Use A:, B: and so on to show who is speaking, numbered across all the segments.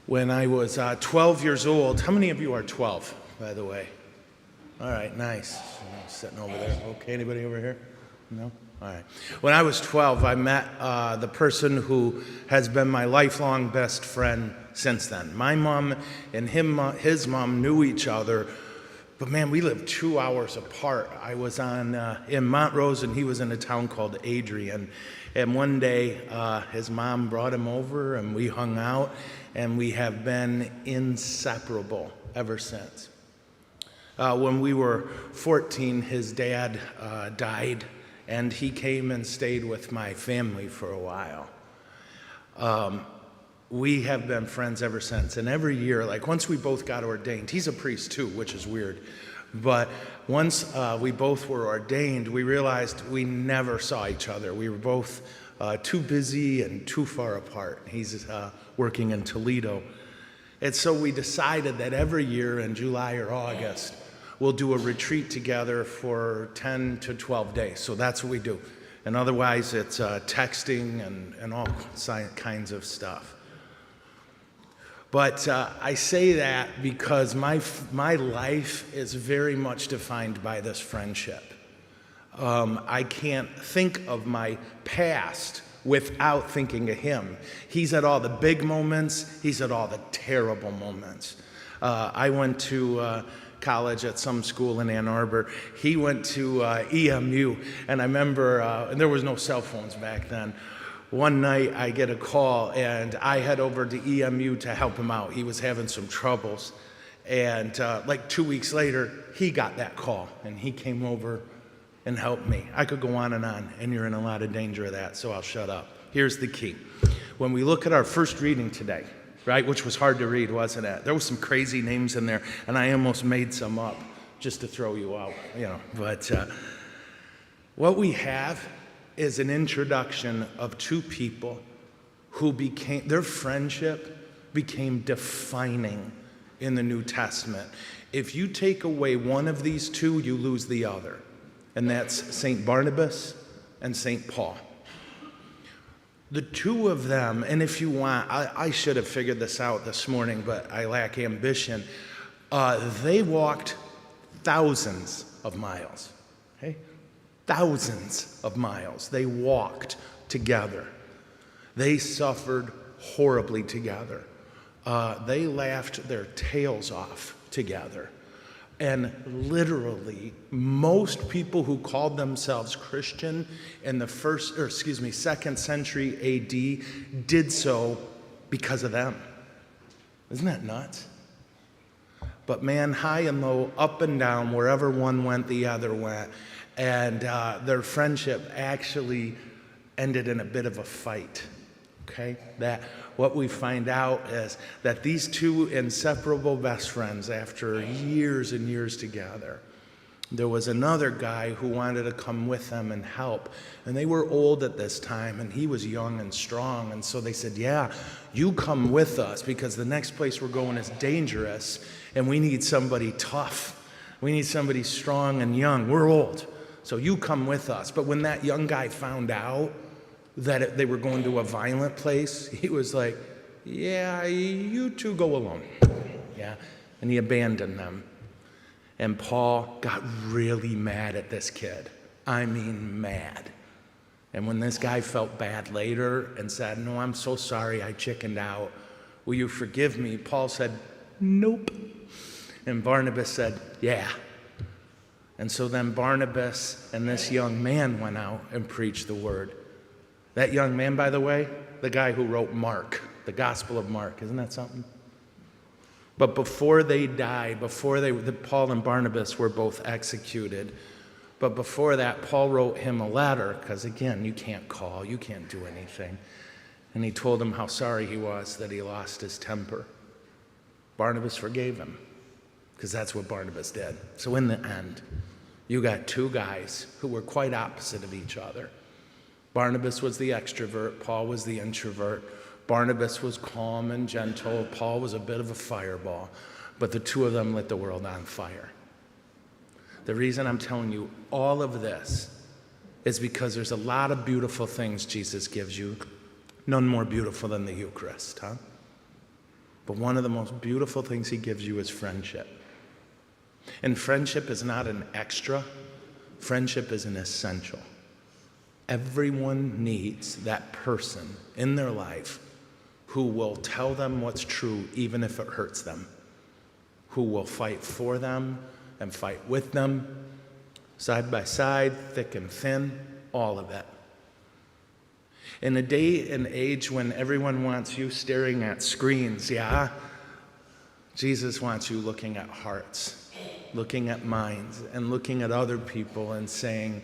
A: When I was 12 years old, how many of you are 12, by the way? All right, nice. Sitting over there. Okay, anybody over here? No? All right. When I was 12, I met the person who has been my lifelong best friend since then. My mom and his mom knew each other, but man, we lived 2 hours apart. I was in Montrose, and he was in a town called Adrian. And one day, his mom brought him over, and we hung out, and we have been inseparable ever since. When we were 14, his dad died, and he came and stayed with my family for a while. We have been friends ever since, and every year, like once we both got ordained, he's a priest too, which is weird, but once we both were ordained, we realized we never saw each other. We were both too busy and too far apart. He's working in Toledo. And so we decided that every year in July or August, we'll do a retreat together for 10 to 12 days. So that's what we do. And otherwise, it's texting and all kinds of stuff. But I say that because my life is very much defined by this friendship. I can't think of my past without thinking of him. He's at all the big moments. He's at all the terrible moments. I went to college at some school in Ann Arbor. He went to EMU, and I remember, and there was no cell phones back then. One night I get a call, and I head over to EMU to help him out. He was having some troubles, and like 2 weeks later, he got that call, and he came over and helped me. I could go on, and you're in a lot of danger of that, so I'll shut up. Here's the key. When we look at our first reading today, right, which was hard to read, wasn't it? There was some crazy names in there, and I almost made some up just to throw you out, But what we have is an introduction of two people who their friendship became defining in the New Testament. If you take away one of these two, you lose the other. And that's St. Barnabas and St. Paul. The two of them, and if you want, I should have figured this out this morning, but I lack ambition. They walked thousands of miles, okay? Thousands of miles. They walked together. They suffered horribly together. They laughed their tails off together. And literally, most people who called themselves Christian in the second century AD did so because of them. Isn't that nuts? But man, high and low, up and down, wherever one went, the other went. And their friendship actually ended in a bit of a fight, okay? That what we find out is that these two inseparable best friends, after years and years together, there was another guy who wanted to come with them and help. And they were old at this time, and he was young and strong. And so they said, yeah, you come with us, because the next place we're going is dangerous, and we need somebody tough. We need somebody strong and young. We're old. So you come with us. But when that young guy found out that they were going to a violent place, he was like, yeah, you two go alone. Yeah, and he abandoned them. And Paul got really mad at this kid. I mean, mad. And when this guy felt bad later and said, no, I'm so sorry, I chickened out. Will you forgive me? Paul said, nope. And Barnabas said, yeah. And so then Barnabas and this young man went out and preached the word. That young man, by the way, the guy who wrote Mark, the Gospel of Mark. Isn't that something? But before they died, Paul and Barnabas were both executed. But before that, Paul wrote him a letter, because again, you can't call, you can't do anything. And he told him how sorry he was that he lost his temper. Barnabas forgave him, because that's what Barnabas did. So in the end, you got two guys who were quite opposite of each other. Barnabas was the extrovert, Paul was the introvert. Barnabas was calm and gentle, Paul was a bit of a fireball, but the two of them lit the world on fire. The reason I'm telling you all of this is because there's a lot of beautiful things Jesus gives you, none more beautiful than the Eucharist, huh? But one of the most beautiful things he gives you is friendship. And friendship is not an extra. Friendship is an essential. Everyone needs that person in their life who will tell them what's true even if it hurts them, who will fight for them and fight with them, side by side, thick and thin, all of it. In a day and age when everyone wants you staring at screens, yeah, Jesus wants you looking at hearts, looking at minds, and looking at other people and saying,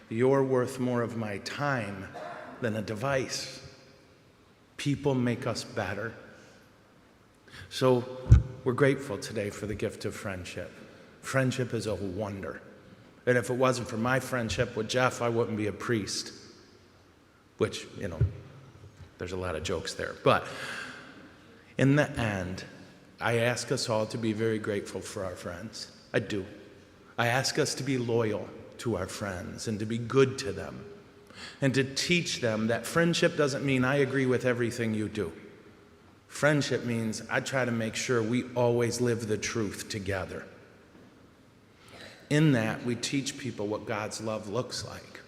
A: you're worth more of my time than a device. People make us better. So we're grateful today for the gift of friendship. Friendship is a wonder. And if it wasn't for my friendship with Jeff, I wouldn't be a priest. Which, there's a lot of jokes there. But in the end, I ask us all to be very grateful for our friends. I do. I ask us to be loyal to our friends and to be good to them and to teach them that friendship doesn't mean I agree with everything you do. Friendship means I try to make sure we always live the truth together. In that, we teach people what God's love looks like.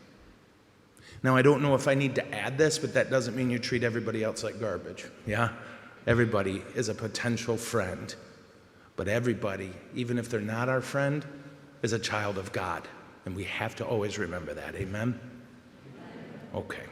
A: Now, I don't know if I need to add this, but that doesn't mean you treat everybody else like garbage, yeah? Everybody is a potential friend, but everybody, even if they're not our friend, is a child of God, and we have to always remember that, amen? Okay.